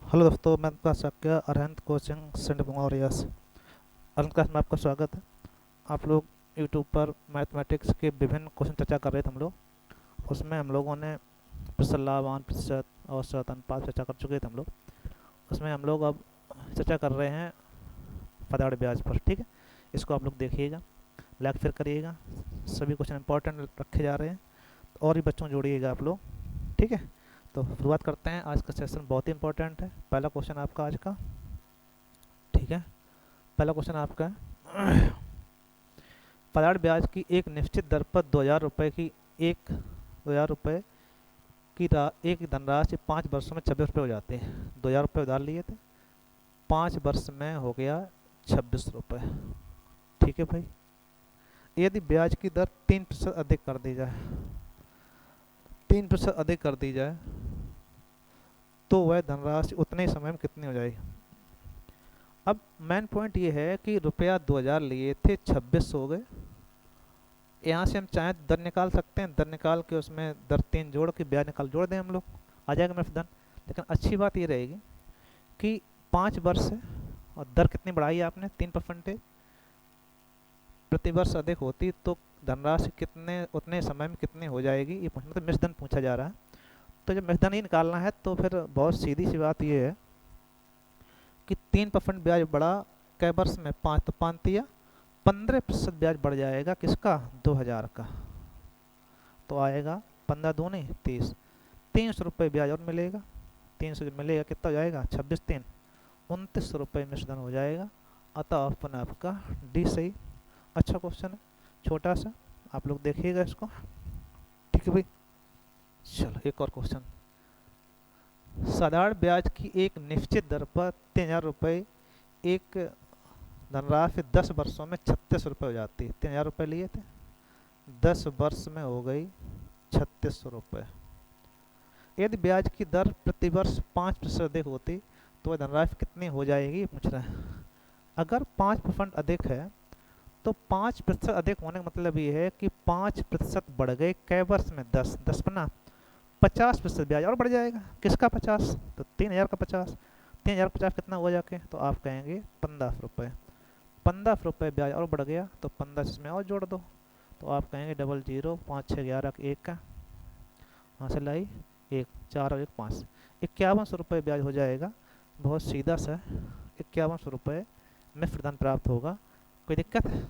Hello दोस्तों, मैं आपका शाक्य अरहंत कोचिंग सेंटर मौर्या से। अरहंत क्लास में आपका स्वागत है। आप लोग यूट्यूब पर मैथमेटिक्स के विभिन्न क्वेश्चन चर्चा कर रहे थे हम लोग। उसमें हम लोगों ने प्रतिशत लाभांश, प्रतिशत औसत, अनुपात चर्चा कर चुके थे हम लोग। उसमें हम लोग अब चर्चा कर रहे हैं पदार्थ ब्याज पर। ठीक है, इसको आप लोग देखिएगा, लाइक फिर करिएगा। सभी क्वेश्चन इंपॉर्टेंट रखे जा रहे हैं, और भी बच्चों जोड़िएगा आप लोग। ठीक है, तो शुरुआत करते हैं। आज का सेशन बहुत ही इंपॉर्टेंट है। पहला क्वेश्चन आपका आज का, ठीक है, पहला क्वेश्चन आपका है पलाट ब्याज की एक निश्चित दर पर 2000 रुपये की एक 2000 रुपये की एक धनराशि 5 वर्षों में 26 रुपये हो जाती है। 2000 रुपये उधार लिए थे, 5 वर्ष में हो गया 26 रुपये। ठीक है भाई, यदि ब्याज की दर 3% अधिक कर दी जाए, 3% अधिक कर दी जाए तो वह धनराशि उतने ही समय में कितनी हो जाएगी। अब मेन पॉइंट ये है कि रुपया 2000 लिए थे, 26 हो गए। यहाँ से हम चाहें दर निकाल सकते हैं, दर निकाल के उसमें दर 3 जोड़ के ब्याज निकाल जोड़ दें हम लोग, आ जाएगा मेरा दर। लेकिन अच्छी बात ये रहेगी कि 5 वर्ष है और दर कितनी बढ़ाई है आपने, 3% प्रति वर्ष अधिक होती तो धनराशि कितने उतने समय में कितनी हो जाएगी, ये मतलब मिश्रधन पूछा जा रहा है। तो जब मिश्रधन ही निकालना है तो फिर बहुत सीधी सी बात ये है कि 3% ब्याज बढ़ा कै वर्ष में, 5 तो 5 दिया, 15% ब्याज बढ़ जाएगा किसका, 2000 का। तो आएगा 15 दूनी 30, 300 रुपये ब्याज और मिलेगा। 300 जो मिलेगा कितना हो जाएगा, 26 3 29 रुपये मिश्रधन हो जाएगा। अतः ऑप्शन आपका डी सही। अच्छा क्वेश्चन है, छोटा सा, आप लोग देखिएगा इसको। ठीक है भाई, चलो एक और क्वेश्चन। साधारण ब्याज की एक निश्चित दर पर 3000 रुपये एक धनराशि 10 वर्षों में 36 रुपये हो जाती है। 3000 रुपये लिए थे, 10 वर्ष में हो गई 36 रुपये। यदि ब्याज की दर प्रति वर्ष 5% अधिक होती तो वह धनराशि कितनी हो जाएगी, पूछ रहे हैं। अगर 5% अधिक है तो 5% अधिक होने का मतलब ये है कि 5% बढ़ गए कै वर्ष में, 10 पना 50% ब्याज और बढ़ जाएगा। किसका 50, तो 3000 का 50, 3000 50 कितना हुआ जाके, तो आप कहेंगे 15 रुपये। 15 रुपये ब्याज और बढ़ गया तो 15 इसमें और जोड़ दो, तो आप कहेंगे 00 5 6 11 1 का, वहाँ से लाई 1 4 और 1 5, 5100 रुपये ब्याज हो जाएगा। बहुत सीधा सा, 5100 रुपये में प्रदान प्राप्त होगा। कोई दिक्कत है?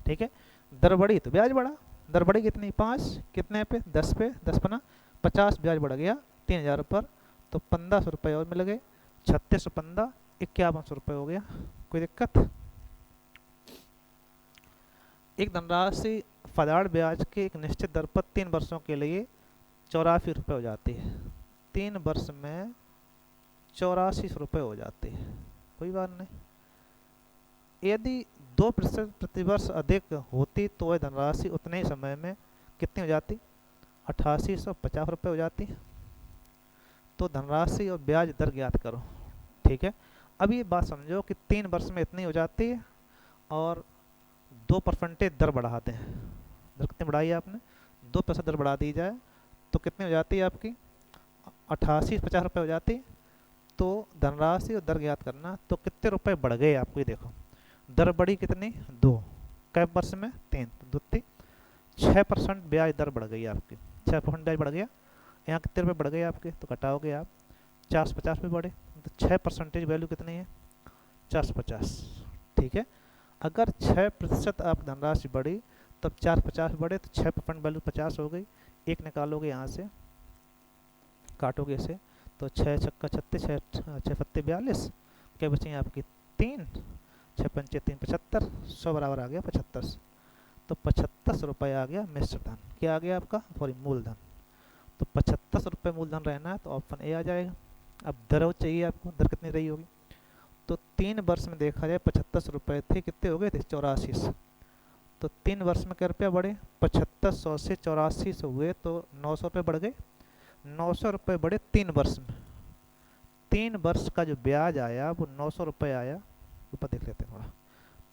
ठीक है, दर बढ़ी तो ब्याज बढ़ा, दर बढ़ी कितनी, 5 कितने पे, 10 पे, 10 पना 50 ब्याज बढ़ गया 3000 पर, तो 1500 रुपये और मिल गए, 36 15 5100 रुपये हो गया। कोई दिक्कत? एक धनराशि फलाट ब्याज के एक निश्चित दर पर 3 वर्षों के लिए 84 रुपये हो जाती है। 3 वर्ष में 84 रुपये हो जाती है, कोई बात नहीं। यदि 2% प्रतिवर्ष अधिक होती तो वह धनराशि उतने ही समय में कितनी हो जाती, 8850 रुपये हो जाती। तो धनराशि और ब्याज दर ज्ञात करो। ठीक है, अब ये बात समझो कि 3 वर्ष में इतनी हो जाती है और 2% दर बढ़ाते हैं। दर कितनी बढ़ाई है आपने, 2% दर बढ़ा दी जाए तो कितनी हो जाती है आपकी, 8850 रुपये हो जाती। तो धनराशि और दर ज्ञात करना, तो कितने रुपए बढ़ गए आपको, ये देखो। दर बढ़ी कितनी, 2, कै वर्ष में 3, तो 2 6% ब्याज दर बढ़ गई आपकी, 6% ब्याज बढ़ गया। यहाँ कितने रुपये बढ़ गए आपके, तो घटाओगे आप, 450 रुपये बढ़े, तो 6% वैल्यू कितनी है, 450। ठीक है, अगर 6% आप धनराशि बढ़ी तब 450 बढ़े, तो 6% वैल्यू 50 हो गई। एक निकालोगे यहाँ से, काटोगे इसे, तो 6 छक्का 36, 6 पत्ते 42, क्या बचे आपकी 3, 6 पंचे 3 75, 100 बराबर आ गया 75। तो 75 रुपये आ गया मिश्रधन। क्या आ गया आपका, सॉरी मूलधन। तो 75 रुपये मूलधन रहना है, तो ऑप्शन ए आ जाएगा। अब दर चाहिए आपको, दर कितनी रही होगी, तो 3 वर्ष में देखा जाए 75 रुपये थे, कितने हो गए थे, 84। तो 3 वर्ष में क्या रुपया बढ़े, 7500 से 84 हुए, तो 900 रुपये बढ़ गए। 900 रुपये बढ़े 3 वर्ष में। 3 वर्ष का जो ब्याज आया वो 900 रुपये आया। ऊपर देख लेते हैं थोड़ा।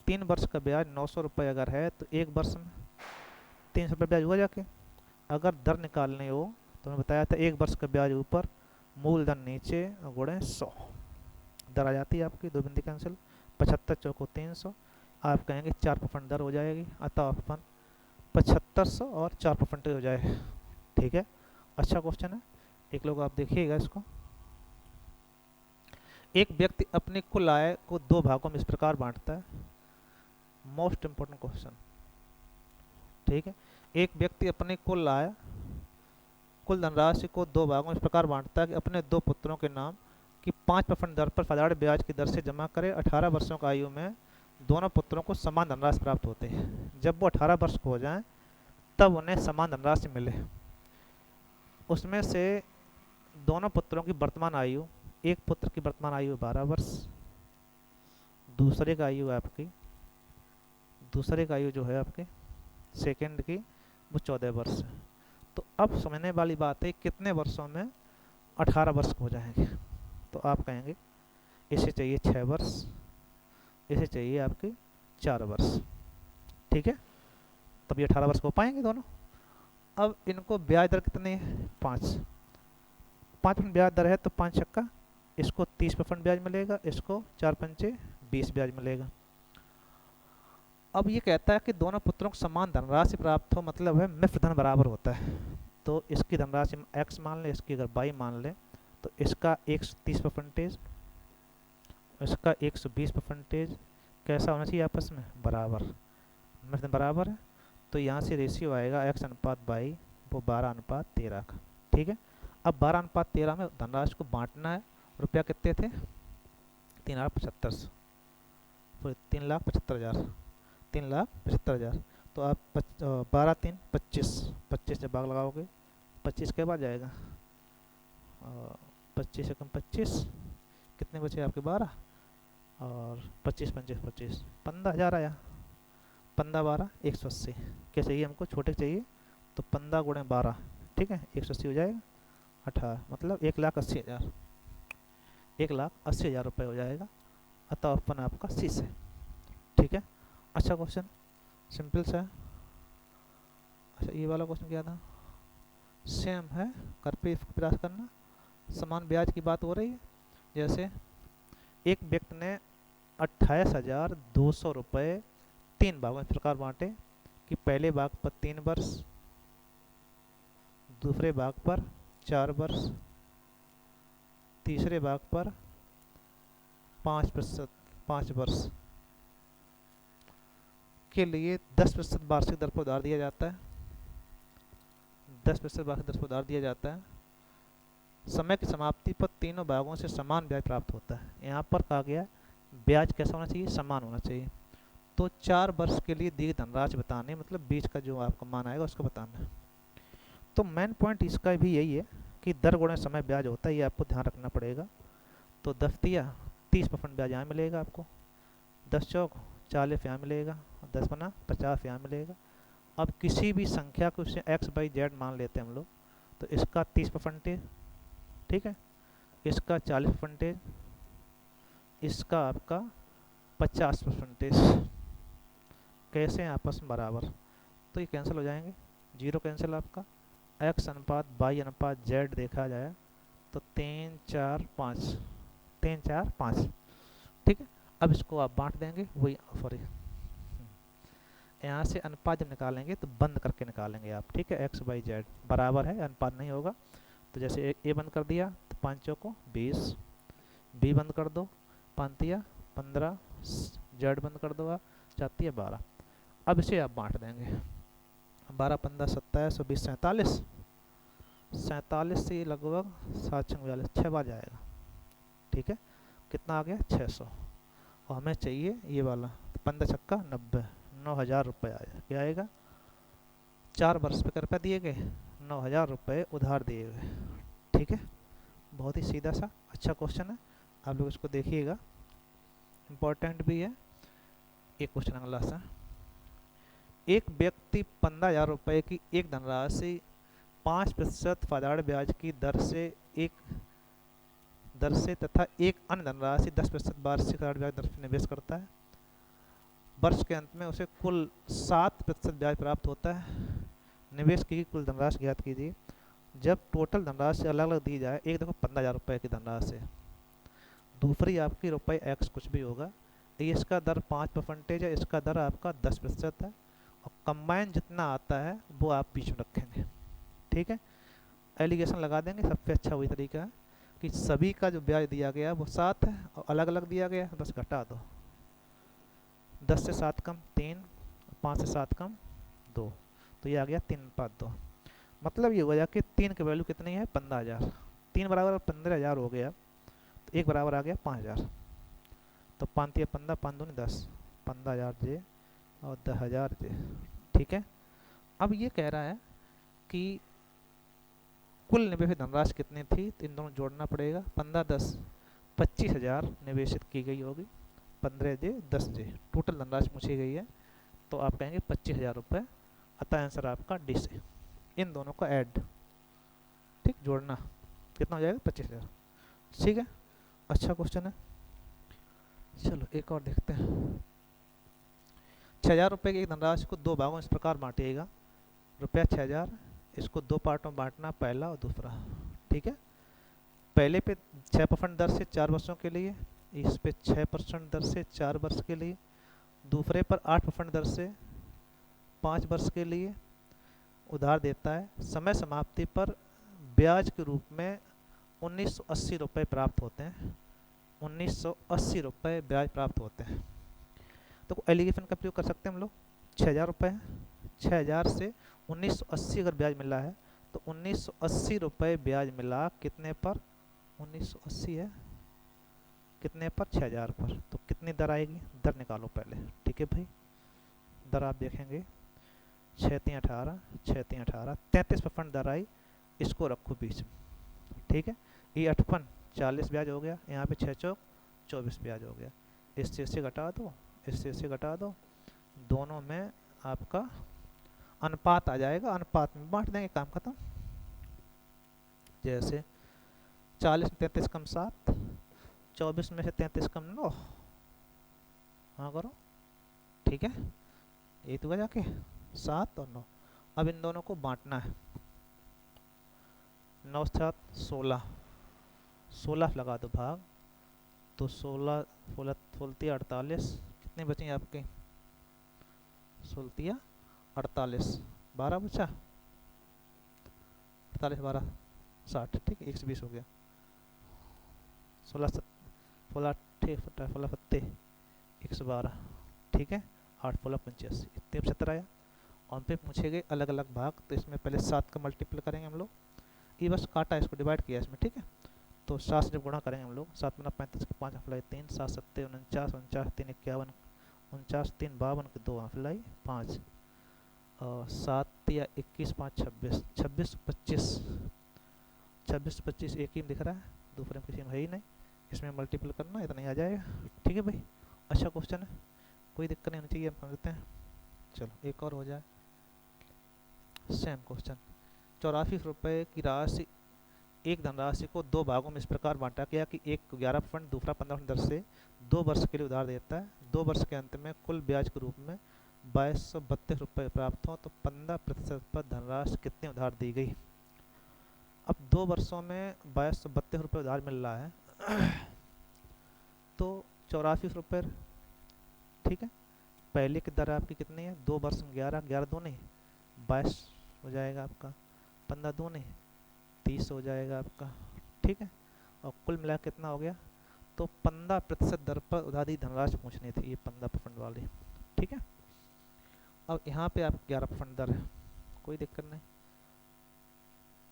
3 वर्ष का ब्याज 900 रुपये अगर है तो 1 वर्ष में 300 रुपये ब्याज हुआ जाके। अगर दर निकालनी हो तो मैं बताया था 1 वर्ष का ब्याज ऊपर, मूलधन नीचे, गुणे 100। दर आ जाती है आपकी, दो बिंदी कैंसिल, 75 चौको 300, आप कहेंगे 4% दर हो जाएगी, अतः अपन 7500 और 4% हो जाए। ठीक है, अच्छा क्वेश्चन है। एक लोग आप देखिएगा इसको। एक व्यक्ति अपनी कुल आय को दो भागों में इस प्रकार बांटता है, मोस्ट इंपोर्टेंट क्वेश्चन। ठीक है, एक व्यक्ति अपनी कुल धनराशि को दो भागों में इस प्रकार बांटता है कि अपने दो पुत्रों के नाम की 5% दर पर साधारण ब्याज की दर से जमा करे। 18 वर्षों की आयु में दोनों पुत्रों को समान धनराशि प्राप्त होते हैं। जब वो 18 वर्ष को हो जाएं तब उन्हें समान धनराशि मिले। उसमें से दोनों पुत्रों की वर्तमान आयु, एक पुत्र की वर्तमान आयु 12 वर्ष, दूसरे का आयु जो है आपके सेकंड की वो 14 वर्ष है। तो अब समझने वाली बात है कितने वर्षों में 18 वर्ष हो जाएंगे। तो आप कहेंगे इसे चाहिए 6 वर्ष, इसे चाहिए आपके 4 वर्ष। ठीक है, तब ये 18 वर्ष हो पाएंगे दोनों। अब इनको ब्याज दर कितनी है, 5% ब्याज दर है, तो 5 छक्का, इसको 30% ब्याज मिलेगा, इसको 4 पंचे 20 ब्याज मिलेगा। अब ये कहता है कि दोनों पुत्रों को समान धनराशि प्राप्त हो, मतलब है मिश्र धन बराबर होता है। तो इसकी धनराशि x मान लें, इसकी अगर y मान लें, तो इसका 130%, इसका 120% कैसा होना चाहिए आपस में, बराबर, मिश्र धन बराबर है। तो यहाँ से रेशियो आएगा x अनुपात y, वो 12:13 का। ठीक है, अब 12:13 में धनराशि को बांटना है। रुपया कितने थे, 3,75,000, 3,75,000। तो आप 12 3 25, 25 से भाग लगाओगे, 25 के बाद जाएगा 25 एकम 25, कितने बचे आपके 12, और 25 पंचे 25, 15,000 आया। 15 12 180, क्या चाहिए हमको, छोटे चाहिए, तो 15 गुणे 12, ठीक है, 180 हो जाएगा, 18, मतलब 1,80,000, 1,80,000 रुपये हो जाएगा। अतः अपन आपका सी से। ठीक है, अच्छा क्वेश्चन, सिंपल सा है। अच्छा, ये वाला क्वेश्चन क्या था, सेम है, कर पे प्रयास करना। समान ब्याज की बात हो रही है। जैसे एक व्यक्ति ने 28,200 रुपये 3 भागों में इस प्रकार बांटे कि पहले भाग पर 3 वर्ष, दूसरे भाग पर 4 वर्ष, तीसरे भाग पर 5 वर्ष के लिए 10% वार्षिक दर पर उधार दिया जाता है। 10% वार्षिक दर पर उधार दिया जाता है। समय की समाप्ति पर तीनों भागों से समान ब्याज प्राप्त होता है। यहाँ पर कहा गया ब्याज कैसा होना चाहिए, समान होना चाहिए। तो 4 वर्ष के लिए दी गई धनराशि बतानी, मतलब बीच का जो आपका मान आएगा उसको बताना है। तो मेन पॉइंट इसका भी यही है कि दर गुणे समय ब्याज होता है, ये आपको ध्यान रखना पड़ेगा। तो 10 दिया, 30% ब्याज यहाँ मिलेगा आपको, 10 चौक 40 यहाँ मिलेगा, 10 बना 50 यहाँ मिलेगा। अब किसी भी संख्या को x by z मान लेते हैं हम लोग, तो इसका 30%, ठीक है, इसका 40%, इसका आपका 50%, कैसे हैं आपस में बराबर, तो ये कैंसिल हो जाएंगे, जीरो कैंसिल आपका। x अनुपात y अनुपात z देखा जाए तो 3 4 5, 3 4 5, ठीक है। अब इसको आप बांट देंगे, वही सॉरी, यहाँ से अनुपात जब निकालेंगे तो बंद करके निकालेंगे आप, ठीक है। x by z बराबर है, अनुपात नहीं होगा। तो जैसे a बंद कर दिया तो 5 चौको 20, b बंद कर दो 5 दिया 15, z बंद कर दो आप 4 दिया 12। अब इसे आप बांट देंगे, 12 15 27 20 47, 47 से लगभग 7 46 6 बार जाएगा, ठीक है। कितना आ गया 600, और हमें चाहिए ये वाला, 15 छक्का 90, 9,000 रुपये आया। क्या आएगा, 4 वर्ष पे रुपये दिए गए, 9,000 रुपये उधार दिए गए, ठीक है। बहुत ही सीधा सा अच्छा क्वेश्चन है, आप लोग इसको देखिएगा, इम्पोर्टेंट भी है। एक क्वेश्चन अगला सा, एक व्यक्ति 15,000 रुपये की एक धनराशि 5% साधारण ब्याज की दर से तथा एक अन्य धनराशि 10% वार्षिक साधारण ब्याज दर से निवेश करता है। वर्ष के अंत में उसे कुल 7% ब्याज प्राप्त होता है। निवेश की कुल धनराशि ज्ञात कीजिए। जब टोटल धनराशि अलग अलग दी जाए, एक देखो 15,000 रुपये की धनराशि, दूसरी आपकी रुपये एक्स कुछ भी होगा, ये इसका दर 5% है, इसका दर आपका 10% है, और कंबाइन जितना आता है वो आप बीच में रखेंगे। ठीक है, एलिगेशन लगा देंगे। सबसे अच्छा वही तरीका है कि सभी का जो ब्याज दिया गया है वो 7 है और अलग अलग दिया गया है, बस घटा दो। 10 से 7 कम 3, 5 से 7 कम 2, तो ये आ गया 3/2। मतलब ये हो गया कि 3 की वैल्यू कितनी है, 15,000। 3 बराबर 15,000 हो गया, तो 1 बराबर आ गया 5,000। तो 5 15, 5 दूनी 10, 15,000 जे और 10,000 जे। ठीक है, अब ये कह रहा है कि कुल निवेशित धनराशि कितनी थी, तो इन दोनों जोड़ना पड़ेगा। 15 10 25,000 निवेशित की गई होगी, 15 जे 10 जे टोटल धनराशि पूछी गई है, तो आप कहेंगे 25,000 रुपये। अतः आंसर आपका डी से। इन दोनों को ऐड, ठीक, जोड़ना कितना हो जाएगा, 25,000। ठीक है, अच्छा क्वेश्चन है। चलो एक और देखते हैं। 6,000 रुपये की एक धनराशि को दो भागों इस प्रकार बांटिएगा। रुपया 6,000, इसको दो पार्टों में बांटना, पहला और दूसरा। ठीक है, पहले पे 6% दर से 4 वर्षों के लिए, इस पे 6% दर से 4 वर्ष के लिए, दूसरे पर 8% दर से 5 वर्ष के लिए उधार देता है। समय समाप्ति पर ब्याज के रूप में 1980 रुपये प्राप्त होते हैं। 1980 रुपये ब्याज प्राप्त होते हैं। तो एलिगेशन का प्रयोग कर सकते हैं हम लोग। 6,000 रुपये है, 6,000 से 1980 अगर ब्याज मिला है, तो 1980 रुपये ब्याज मिला कितने पर, 1980 है कितने पर, 6,000 पर। तो कितनी दर आएगी, दर निकालो पहले। ठीक है भाई, दर आप देखेंगे 6 3 18, 6 3 18, 33% दर आई, इसको रखो बीच में। ठीक है, ये 58 40 ब्याज हो गया, यहाँ पे 6 चौक 24 ब्याज हो गया। इससे इससे घटा दो, इससे इससे घटा दो, दोनों में आपका अनुपात आ जाएगा, अनुपात में बांट देंगे, काम खत्म। जैसे 40 में 33 कम 7, 24 में से 33 कम 9, हाँ करो। ठीक है, ये तो जाके 7 और 9। अब इन दोनों को बांटना है। 9 7 16, 16 लगा दो भाग, तो 16 16 48, कितनी बची आपकी, 16 48, 12 बचा, 48 12 60। ठीक है, 120 हो गया। 16 16 फत्ते 112। ठीक है, 8 16 85, इतने 75 आया। और पे पूछे गए अलग अलग भाग, तो इसमें पहले 7 का मल्टीपल करेंगे हम लोग, ये बस काटा, इसको डिवाइड किया इसमें। ठीक है, तो 7 से जब गुणा करेंगे हम लोग, 7 में 35 के 5 अफलाई 3, 7 7 49, 49 3 51, 49 3 52 के 2 अफलाई 5, और 7 या 21 5 26, 26 25, 26 25 एक ही में दिख रहा है, दूसरे में किसी में है ही नहीं, इसमें मल्टीपल करना, इतना ही आ जाएगा। ठीक है भाई, अच्छा क्वेश्चन है, कोई दिक्कत नहीं होनी चाहिए, हम समझते हैं। चलो एक और हो जाए, सेम क्वेश्चन। 84 रुपये की राशि, एक धनराशि को दो भागों में इस प्रकार बांटा गया कि एक 11%, दूसरा 15% दर से 2 वर्ष के लिए उधार देता है। 2 वर्ष के अंत में कुल ब्याज के रूप में 2232 रुपये प्राप्त हो, तो 15% पर धनराशि कितनी उधार दी गई। अब 2 वर्षों में 2232 रुपये उधार मिल रहा है, तो 84 रुपये। ठीक है, पहले की दर आपकी कितनी है, 2 वर्ष में 11, 11 दूनी 22 हो जाएगा आपका, 15 दूनी 30 हो जाएगा आपका। ठीक है, और कुल मिला कितना हो गया, तो 15% दर पर उधारी धनराशि पूछनी थी, ये 15% वाली। ठीक है, अब यहाँ पे आप 11% दर है, कोई दिक्कत नहीं।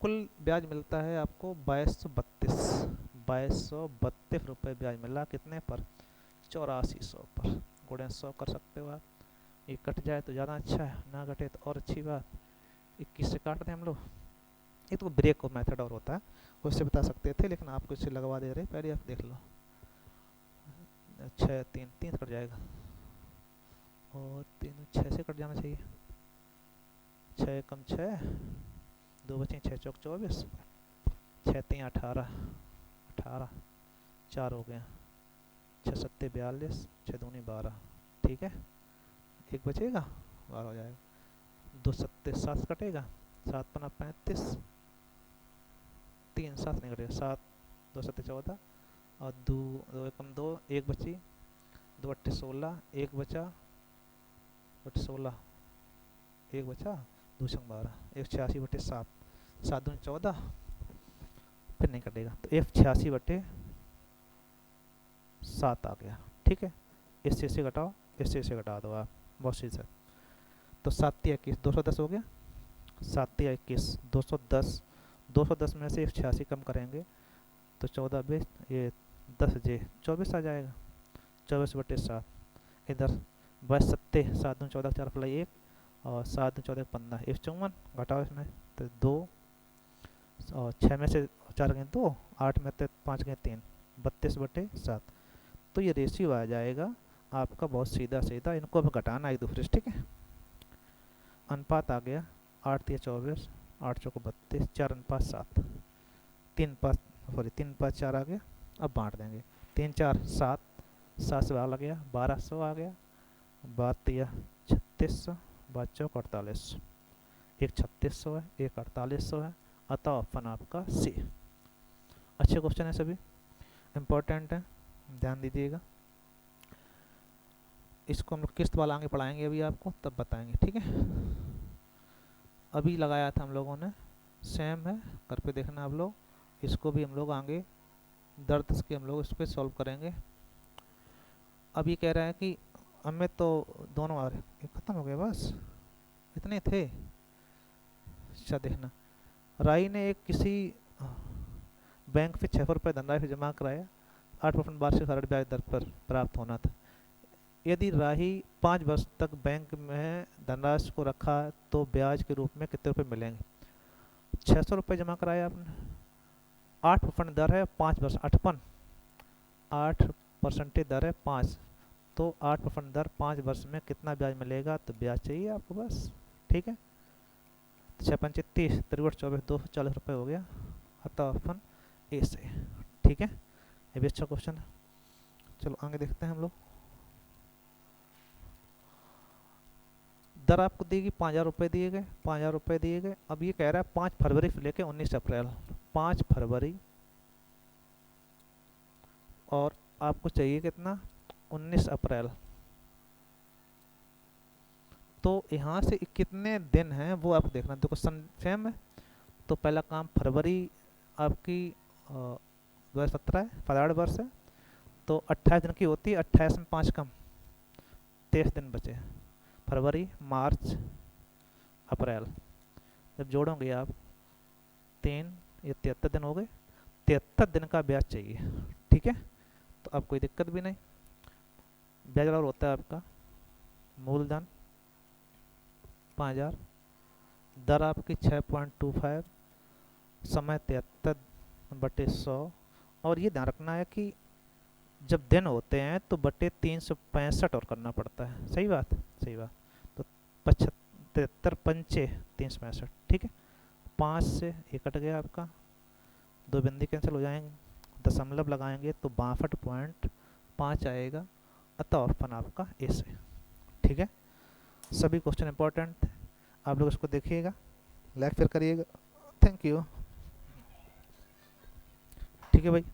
कुल ब्याज मिलता है आपको 2232 रुपये ब्याज मिला, कितने पर, 8400 पर। गुणे 100 कर सकते हो आप, ये कट जाए तो ज़्यादा अच्छा है, ना कटे तो और अच्छी बात। 21 से काटते हैं हम लोग, ये तो ब्रेक को मेथड और होता है, उससे बता सकते थे, लेकिन आपको इससे लगवा दे रहे, पहले आप देख लो। 6 3 3 कट जाएगा, और 3 6 से कट जाना चाहिए, 6 कम 6 2 बचे, 6 चौक 24, 6 3 18 18, 4 हो गया, 6 7 42, 6 दूनी 12। ठीक है, एक बचेगा, 12 हो जाएगा, 2 7 7 कटेगा, 7 पना 35, 3 7 नहीं कटेगा, 7 2 7 14, और दो, दो एकम दो, एक बची, दो अट्ठे 16, एक बचा, बटे 16, एक बचा, दो छंग 12, 186/7, 7 दूनी 14, फिर नहीं कटेगा तो 186/7 आ गया। ठीक है, इससे इसे घटाओ, इससे घटा दो आप, बहुत सीधा। तो 7 या 21, 210 हो गया, 7 या 21, 210, 210 में से 186 कम करेंगे तो 14 20, ये 10 जे 24 आ जाएगा, 24/7। इधर 22 7, 7 दूनी 14, 4 प्लाई 1, और 7 दूनी 14 15, 154, घटाओ इसमें तो 2, और 6 में से 4 गए 2, 8 में से 5 गए 3, 32/7। तो ये रेशियो आ जाएगा आपका बहुत सीधा सीधा, इनको अब घटाना एक दूसरे से। ठीक है, अनुपात आ गया 8 या 24, 8 चौको 32, 4:7, 3:5 आ गया। अब बांट देंगे, 3 4 7, 7 से 12 गया, 1200 आ गया, 12 3600, 12 चौक 4800, एक 3600 है, एक 4800 है, अतः ऑप्शन आपका सी। अच्छे क्वेश्चन है, सभी इम्पोर्टेंट है, ध्यान दीजिएगा। इसको हम लोग किस्त वाला आगे पढ़ाएंगे, अभी आपको तब बताएंगे। ठीक है, अभी लगाया था हम लोगों ने, सेम है, घर पे देखना आप लोग। इसको भी हम लोग आगे दर्द के हम लोग इस पर सॉल्व करेंगे। अब ये कह रहा है कि हमें तो दोनों आ रहे, खत्म हो गया बस, इतने थे। अच्छा देखना, राई ने एक किसी बैंक से 600 रुपये धनराशि जमा कराया, 8% वार्षिक सरल ब्याज दर पर प्राप्त होना था। यदि राही 5 वर्ष तक बैंक में धनराशि को रखा तो ब्याज के रूप में कितने रुपए मिलेंगे। 600 रुपये जमा कराया आपने, 8% दर है 5 वर्ष, 8% दर है 5, तो 8% दर 5 वर्ष में कितना ब्याज मिलेगा, तो ब्याज चाहिए आपको बस। ठीक है, 6 पंचे 30, 63 24, 240 रुपये हो गया, अतः ऑप्शन ए से। ठीक है, ये भी अच्छा क्वेश्चन है। चलो आगे देखते हैं हम लोग। दर आपको देगी 5000 रुपये दिए गए, 5000 रुपये दिए गए। अब ये कह रहा है 5 फरवरी से लेके 19 अप्रैल, 5 फरवरी, और आपको चाहिए कितना, 19 अप्रैल। तो यहाँ से कितने दिन हैं वो आप देखना, देखो सन सेम है। तो पहला काम फरवरी आपकी 2017 है, फरवरी वर्ष है, तो 28 दिन की होती है, 28 में 5 कम, 23 दिन बचे, फरवरी मार्च अप्रैल। जब जोड़ोगे आप 3, ये 73 दिन हो गए, 73 दिन का ब्याज चाहिए। ठीक है, तो अब कोई दिक्कत भी नहीं। ब्याज और होता है आपका मूलधन 5000, दर आपकी 6.25, समय 73/100। और ये ध्यान रखना है कि जब दिन होते हैं तो बटे 365 और करना पड़ता है। सही बात, सही बात। तो 73 पंचे 365। ठीक है, 5 से ये कट गया आपका, 2 बिंदी कैंसिल हो जाएंगे, दशमलव लगाएंगे तो 62.5 आएगा, अतः ऑप्शन आपका ए से। ठीक है, सभी क्वेश्चन इंपॉर्टेंट है, आप लोग इसको देखिएगा, लाइक शेयर करिएगा। Thank you. ठीक है भाई।